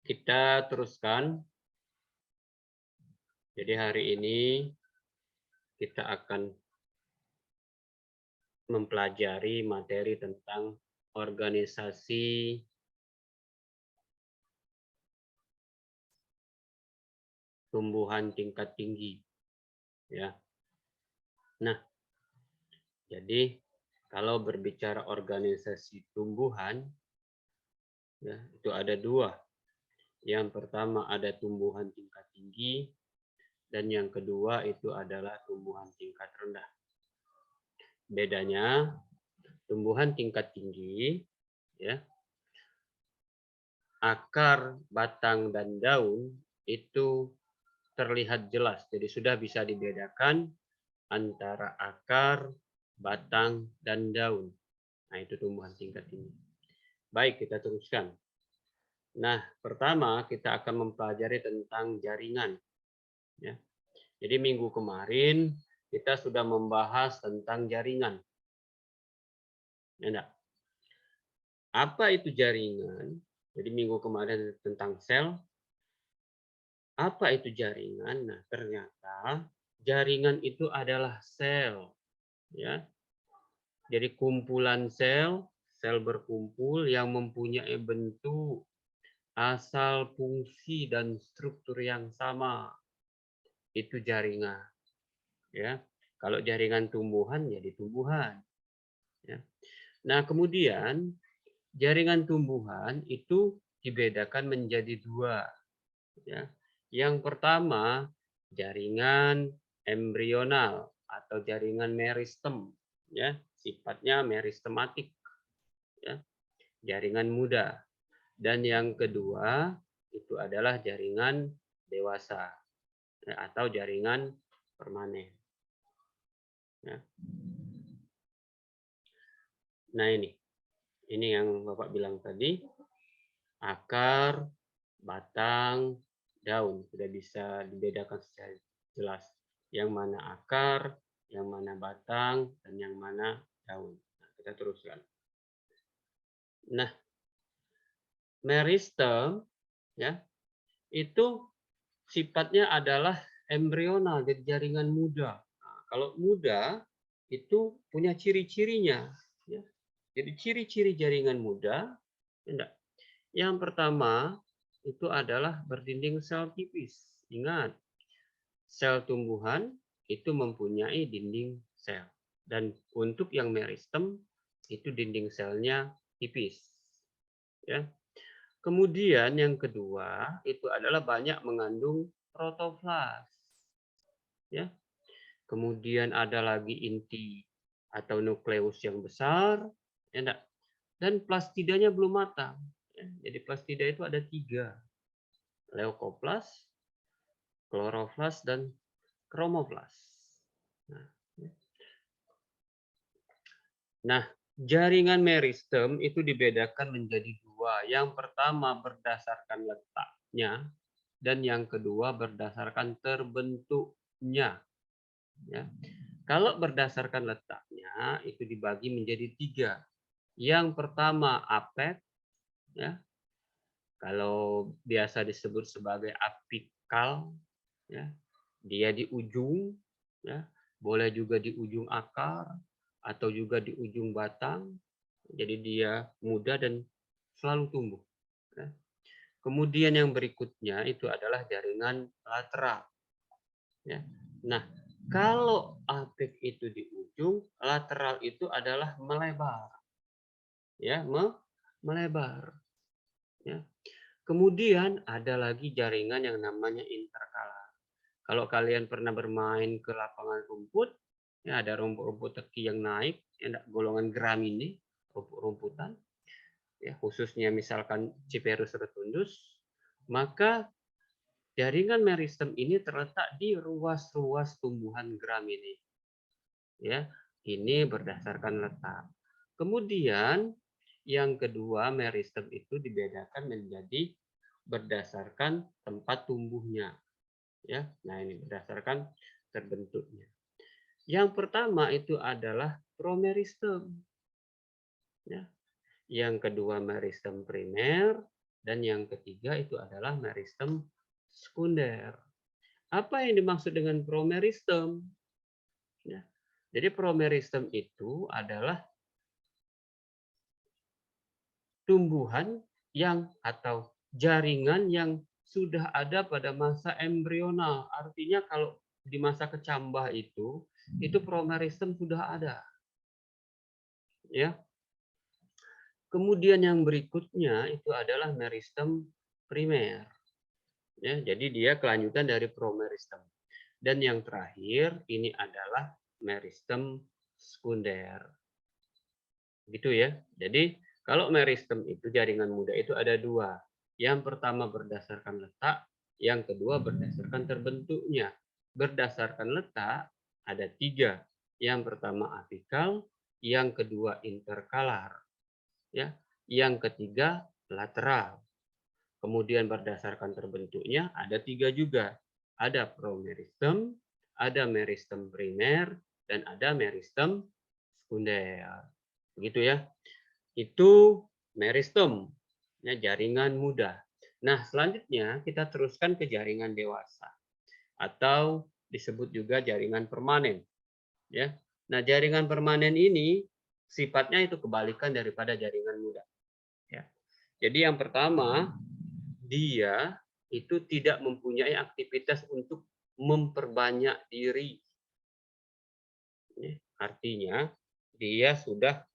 Kita teruskan. Jadi hari ini kita akan mempelajari materi tentang organisasi tumbuhan tingkat tinggi, ya. Nah, jadi kalau berbicara organisasi tumbuhan, ya, itu ada dua. Yang pertama ada tumbuhan tingkat tinggi, dan yang kedua itu adalah tumbuhan tingkat rendah. Bedanya, tumbuhan tingkat tinggi, ya, akar, batang, dan daun itu terlihat jelas. Jadi sudah bisa dibedakan antara akar, batang, dan daun. Nah, itu tumbuhan tingkat tinggi. Baik, kita teruskan. Nah, pertama kita akan mempelajari tentang jaringan. Ya. Jadi minggu kemarin kita sudah membahas tentang jaringan. Ya, enggak? Apa itu jaringan? Jadi minggu kemarin tentang sel. Apa itu jaringan? Nah, ternyata jaringan itu adalah sel. Ya. Jadi kumpulan sel, sel berkumpul yang mempunyai bentuk, asal, fungsi, dan struktur yang sama. Itu jaringan. Ya. Kalau jaringan tumbuhan, jadi tumbuhan. Ya. Nah, kemudian jaringan tumbuhan itu dibedakan menjadi dua. Ya. Yang pertama, jaringan embrional atau jaringan meristem. Ya, sifatnya meristematik. Ya. Jaringan muda. Dan yang kedua itu adalah jaringan dewasa, ya, atau jaringan permanen. Ya. Nah ini yang Bapak bilang tadi, akar, batang, daun sudah bisa dibedakan secara jelas. Yang mana akar, yang mana batang, dan yang mana daun. Nah, kita teruskan. Nah, meristem, ya, itu sifatnya adalah embrional, jadi jaringan muda. Nah, kalau muda itu punya ciri-cirinya. Ya. Jadi ciri-ciri jaringan muda, enggak. Yang pertama itu adalah berdinding sel tipis. Ingat, sel tumbuhan itu mempunyai dinding sel. Dan untuk yang meristem itu dinding selnya tipis. Ya. Kemudian yang kedua itu adalah banyak mengandung protoplas. Ya. Kemudian ada lagi inti atau nukleus yang besar, ya enggak? Dan plastidanya belum matang. Ya. Jadi plastida itu ada 3. Leukoplas, kloroflas, dan kromoflas. Nah, ya. Nah, jaringan meristem itu dibedakan menjadi 2. Yang pertama berdasarkan letaknya, dan yang kedua berdasarkan terbentuknya. Ya. Kalau berdasarkan letaknya itu dibagi menjadi 3. Yang pertama apek, ya. Kalau biasa disebut sebagai apikal, ya. Dia di ujung, ya. Boleh juga di ujung akar atau juga di ujung batang. Jadi dia muda dan selalu tumbuh. Ya. Kemudian yang berikutnya itu adalah jaringan lateral. Ya. Nah, kalau apik itu di ujung, lateral itu adalah melebar. Ya, melebar. Ya. Kemudian ada lagi jaringan yang namanya interkalar. Kalau kalian pernah bermain ke lapangan rumput, ya ada rumput-rumput teki yang naik, ya, golongan gramine, rumput-rumputan, ya, khususnya misalkan Ciperus rotundus, maka jaringan meristem ini terletak di ruas-ruas tumbuhan gramine. Ya, ini berdasarkan letak. Kemudian yang kedua, meristem itu dibedakan menjadi berdasarkan tempat tumbuhnya. Ya, nah ini berdasarkan terbentuknya. Yang pertama itu adalah promeristem. Ya. Yang kedua meristem primer Dan yang ketiga itu adalah meristem sekunder. Apa yang dimaksud dengan promeristem? Ya. Jadi promeristem itu adalah tumbuhan yang atau jaringan yang sudah ada pada masa embrional. Artinya kalau di masa kecambah itu promeristem sudah ada. Ya. Kemudian yang berikutnya itu adalah meristem primer. Ya, jadi dia kelanjutan dari promeristem. Dan yang terakhir ini adalah meristem sekunder. Gitu ya. Jadi kalau meristem itu jaringan muda itu ada dua. Yang pertama berdasarkan letak, yang kedua berdasarkan terbentuknya. Berdasarkan letak ada tiga. Yang pertama apikal, yang kedua interkalar, ya, yang ketiga lateral. Kemudian berdasarkan terbentuknya ada tiga juga. Ada promeristem, ada meristem primer, dan ada meristem sekunder. Begitu ya. Itu meristem, ya, jaringan muda. Nah, selanjutnya kita teruskan ke jaringan dewasa atau disebut juga jaringan permanen, ya. Nah, jaringan permanen ini sifatnya itu kebalikan daripada jaringan muda, ya. Jadi yang pertama, dia itu tidak mempunyai aktivitas untuk memperbanyak diri. Ya, artinya dia sudah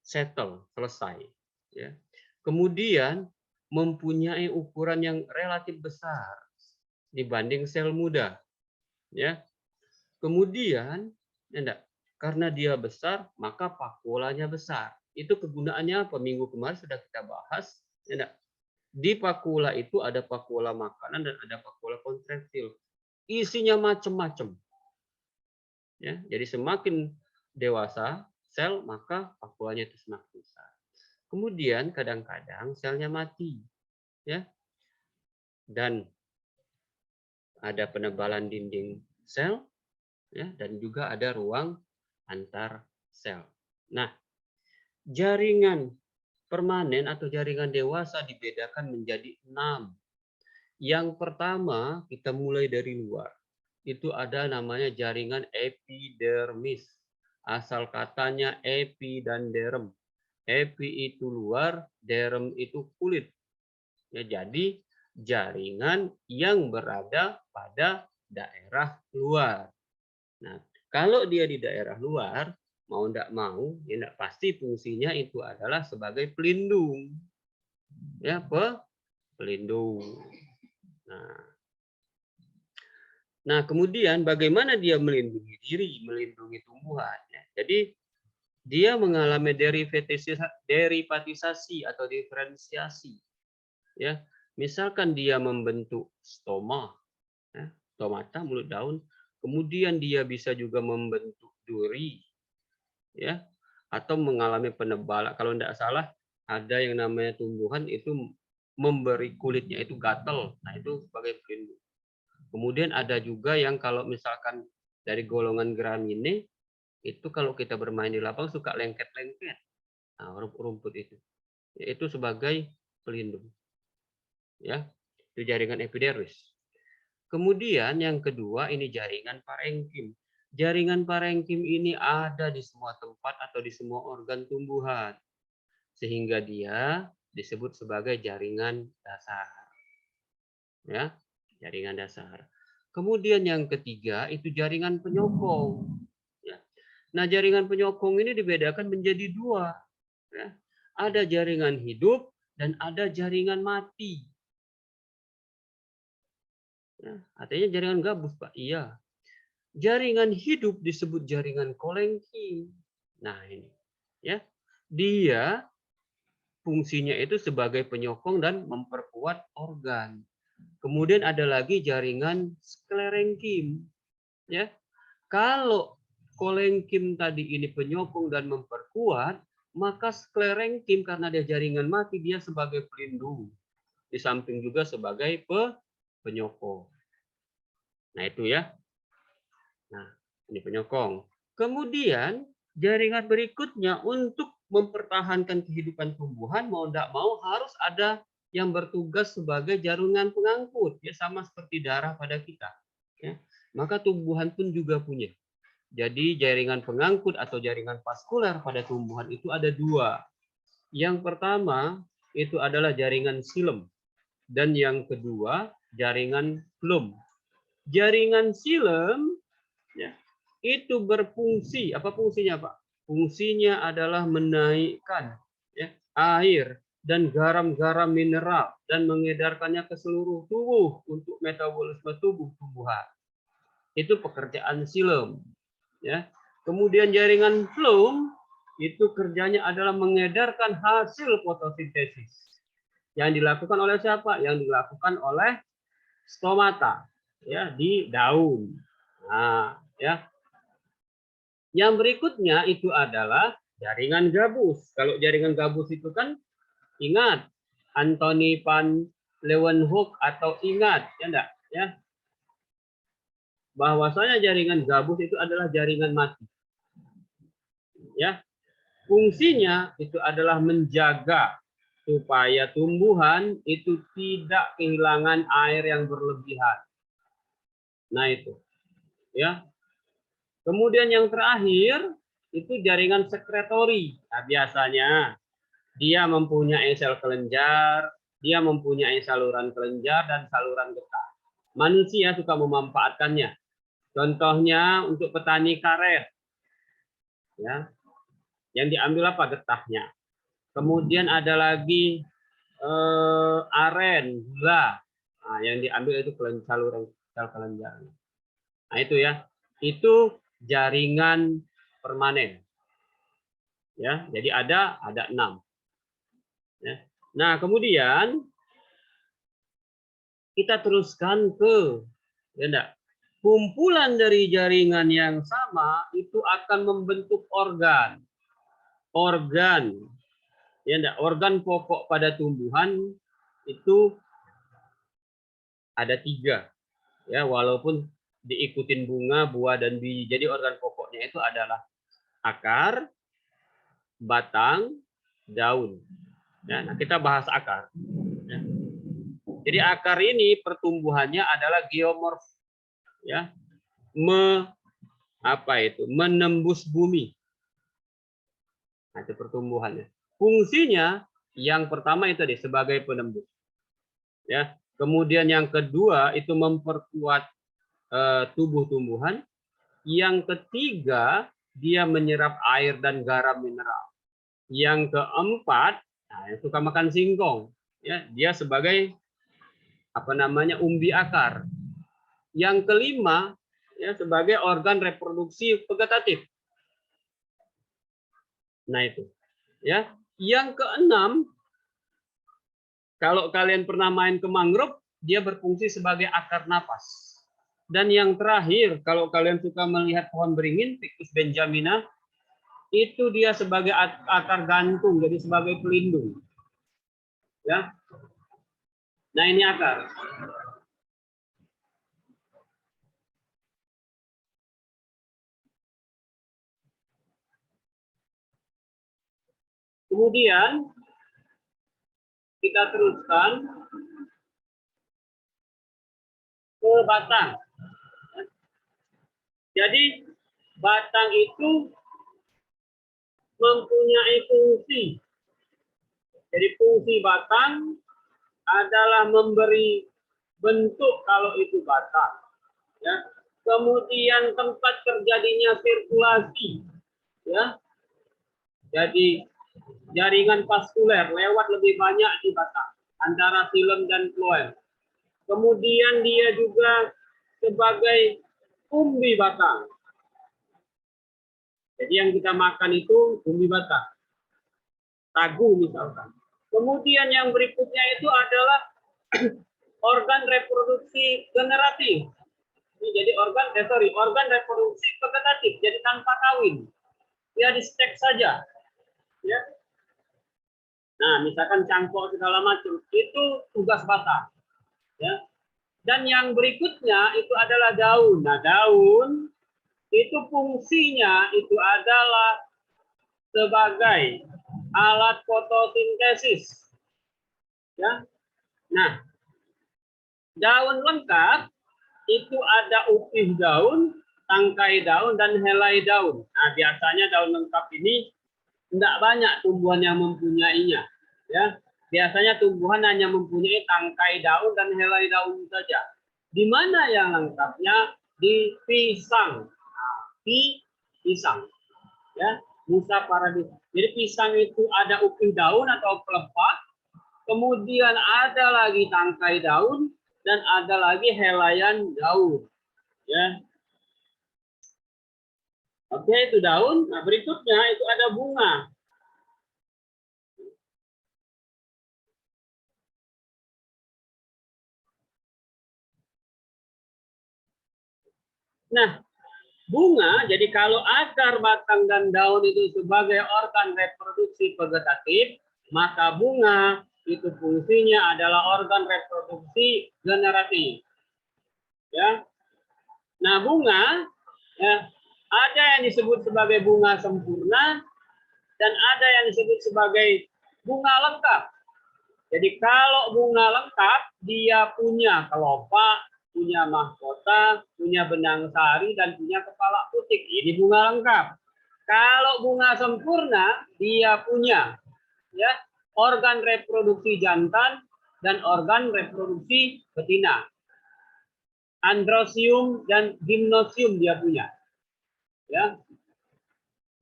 settle, selesai. Ya. Kemudian mempunyai ukuran yang relatif besar dibanding sel muda. Ya. Kemudian, enggak, karena dia besar, maka vakuolanya besar. Itu kegunaannya apa? Minggu kemarin sudah kita bahas. Enggak. Di vakuola itu ada vakuola makanan dan ada vakuola kontraktil. Isinya macam-macam. Ya, jadi semakin dewasa sel, maka vakuolanya itu semakin besar. Kemudian kadang-kadang selnya mati, ya, dan ada penebalan dinding sel, ya, dan juga ada ruang antar sel. Nah, jaringan permanen atau jaringan dewasa dibedakan menjadi 6. Yang pertama kita mulai dari luar. Itu ada namanya jaringan epidermis. Asal katanya epi dan derm. Epi itu luar, derm itu kulit. Ya, jadi jaringan yang berada pada daerah luar. Nah, kalau dia di daerah luar, mau tidak mau, ya tidak pasti fungsinya itu adalah sebagai pelindung. Ya, pelindung. Nah, kemudian bagaimana dia melindungi diri, melindungi tumbuhan. Ya. Jadi dia mengalami derivatisasi atau diferensiasi. Ya, misalkan dia membentuk stoma, ya, stomata mulut daun, kemudian dia bisa juga membentuk duri, ya, atau mengalami penebalan. Kalau tidak salah, ada yang namanya tumbuhan itu memberi kulitnya itu gatel. Nah, itu sebagai pelindung. Kemudian ada juga yang kalau misalkan dari golongan Gramineae, itu kalau kita bermain di lapang suka lengket-lengket. Nah, rumput itu. Itu sebagai pelindung. Ya, itu jaringan epidermis. Kemudian yang kedua ini jaringan parenkim. Jaringan parenkim ini ada di semua tempat atau di semua organ tumbuhan. Sehingga dia disebut sebagai jaringan dasar. Ya, jaringan dasar. Kemudian yang ketiga itu jaringan penyokong. Ya. Nah, jaringan penyokong ini dibedakan menjadi dua. Ya. Ada jaringan hidup dan ada jaringan mati. Ya, artinya jaringan gabus, Pak. Iya. Jaringan hidup disebut jaringan kolenki. Nah, ini. Ya. Dia fungsinya itu sebagai penyokong dan memperkuat organ. Kemudian ada lagi jaringan sklerenkim. Ya. Kalau kolenkim tadi ini penyokong dan memperkuat, maka sklerenkim karena dia jaringan mati, dia sebagai pelindung. Di samping juga sebagai penyokong. Nah, itu ya. Nah, ini penyokong. Kemudian jaringan berikutnya untuk mempertahankan kehidupan tumbuhan mau tidak mau harus ada yang bertugas sebagai jaringan pengangkut, ya sama seperti darah pada kita. Ya. Maka tumbuhan pun juga punya. Jadi jaringan pengangkut atau jaringan vaskuler pada tumbuhan itu ada dua. Yang pertama itu adalah jaringan xilem dan yang kedua jaringan phloem. Jaringan xilem ya, itu berfungsi, apa fungsinya Pak? Fungsinya adalah menaikkan ya, air dan garam-garam mineral dan mengedarkannya ke seluruh tubuh untuk metabolisme tubuh tumbuhan. Itu pekerjaan xilem. Ya. Kemudian jaringan phloem itu kerjanya adalah mengedarkan hasil fotosintesis. Yang dilakukan oleh siapa? Yang dilakukan oleh stomata ya di daun. Nah, ya. Yang berikutnya itu adalah jaringan gabus. Kalau jaringan gabus itu kan ingat Anthony van Leeuwenhoek atau ingat ya enggak ya bahwasanya jaringan gabus itu adalah jaringan mati. Ya, fungsinya itu adalah menjaga supaya tumbuhan itu tidak kehilangan air yang berlebihan. Nah itu, ya. Kemudian yang terakhir itu jaringan sekretori. Nah, biasanya dia mempunyai sel kelenjar, dia mempunyai saluran kelenjar dan saluran getah. Manusia suka memanfaatkannya. Contohnya untuk petani karet, ya, yang diambil apa getahnya. Kemudian ada lagi aren, gula, nah, yang diambil itu saluran sel kelenjar. Nah itu ya, itu jaringan permanen. Ya, jadi ada 6. Ya. Nah kemudian kita teruskan ke, ya enggak, kumpulan dari jaringan yang sama itu akan membentuk organ. Organ, ya enggak, organ pokok pada tumbuhan itu ada 3. Ya, walaupun diikutin bunga, buah, dan biji. Jadi organ pokoknya itu adalah akar, batang, daun. Ya, nah kita bahas akar. Ya. Jadi akar ini pertumbuhannya adalah geomorf, ya, menembus bumi. Nah, itu pertumbuhannya. Fungsinya yang pertama itu tadi sebagai penembus. Ya. Kemudian yang kedua itu memperkuat tubuh tumbuhan. Yang ketiga dia menyerap air dan garam mineral. Yang keempat, nah, yang suka makan singkong, ya, dia sebagai umbi akar. Yang kelima, ya, sebagai organ reproduksi vegetatif. Nah itu, ya. Yang keenam, kalau kalian pernah main ke mangrove, dia berfungsi sebagai akar napas. Dan yang terakhir, kalau kalian suka melihat pohon beringin, Ficus benjamina, itu dia sebagai akar gantung, jadi sebagai pelindung. Ya. Nah ini akar. Kemudian kita teruskan ke batang. Jadi batang itu mempunyai fungsi. Jadi fungsi batang adalah memberi bentuk kalau itu batang. Ya. Kemudian tempat terjadinya sirkulasi. Ya. Jadi jaringan vaskuler lewat lebih banyak di batang antara xilem dan phloem. Kemudian dia juga sebagai umbi batang. Jadi yang kita makan itu umbi batang. Sagu misalkan. Kemudian yang berikutnya itu adalah organ reproduksi generatif. Ini jadi organ reproduksi vegetatif, jadi tanpa kawin. Dia di stek saja. Ya. Nah, misalkan cangkok segala macam, itu tugas batang. Ya. Dan yang berikutnya itu adalah daun. Nah, daun itu fungsinya itu adalah sebagai alat fotosintesis. Ya. Nah, daun lengkap itu ada upih daun, tangkai daun, dan helai daun. Nah, biasanya daun lengkap ini tidak banyak tumbuhan yang mempunyainya. Ya, biasanya tumbuhan hanya mempunyai tangkai daun dan helai daun saja. Di mana yang lengkapnya? Di pisang. Nah, di pisang. Ya, Musa paradis. Jadi pisang itu ada upih daun atau pelepah, kemudian ada lagi tangkai daun, dan ada lagi helaian daun. Ya, oke, itu daun. Nah, berikutnya itu ada bunga. Nah, bunga, jadi kalau akar, batang, dan daun itu sebagai organ reproduksi vegetatif, maka bunga itu fungsinya adalah organ reproduksi generatif. Ya, nah bunga ya, ada yang disebut sebagai bunga sempurna dan ada yang disebut sebagai bunga lengkap. Jadi kalau bunga lengkap, dia punya kelopak, punya mahkota, punya benang sari, dan punya kepala putih. Ini bunga lengkap. Kalau bunga sempurna, dia punya ya organ reproduksi jantan dan organ reproduksi betina. Androsium dan gymnosium dia punya. Ya.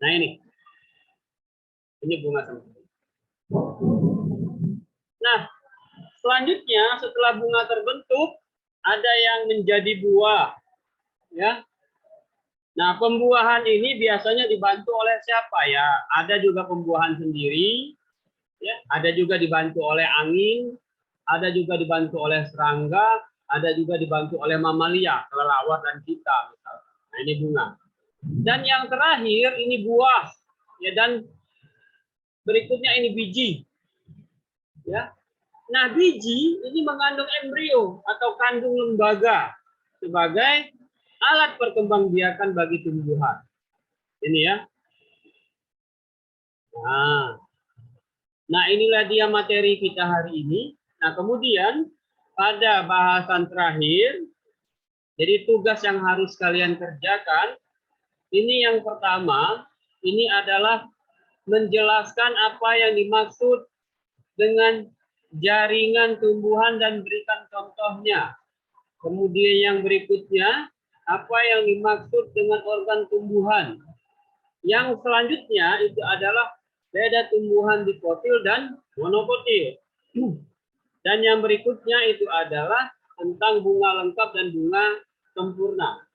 Nah ini bunga sempurna. Nah, selanjutnya setelah bunga terbentuk, ada yang menjadi buah. Ya. Nah, pembuahan ini biasanya dibantu oleh siapa ya? Ada juga pembuahan sendiri, ya. Ada juga dibantu oleh angin, ada juga dibantu oleh serangga, ada juga dibantu oleh mamalia, kelelawar dan kita. Nah, ini bunga. Dan yang terakhir ini buah, ya, dan berikutnya ini biji, ya. Nah, biji ini mengandung embrio atau kandung lembaga sebagai alat perkembangbiakan bagi tumbuhan. Ini ya. Nah, inilah dia materi kita hari ini. Nah, kemudian pada bahasan terakhir, jadi tugas yang harus kalian kerjakan, ini yang pertama, ini adalah menjelaskan apa yang dimaksud dengan jaringan tumbuhan dan berikan contohnya. Kemudian yang berikutnya, apa yang dimaksud dengan organ tumbuhan. Yang selanjutnya itu adalah beda tumbuhan dikotil dan monokotil. Dan yang berikutnya itu adalah tentang bunga lengkap dan bunga sempurna.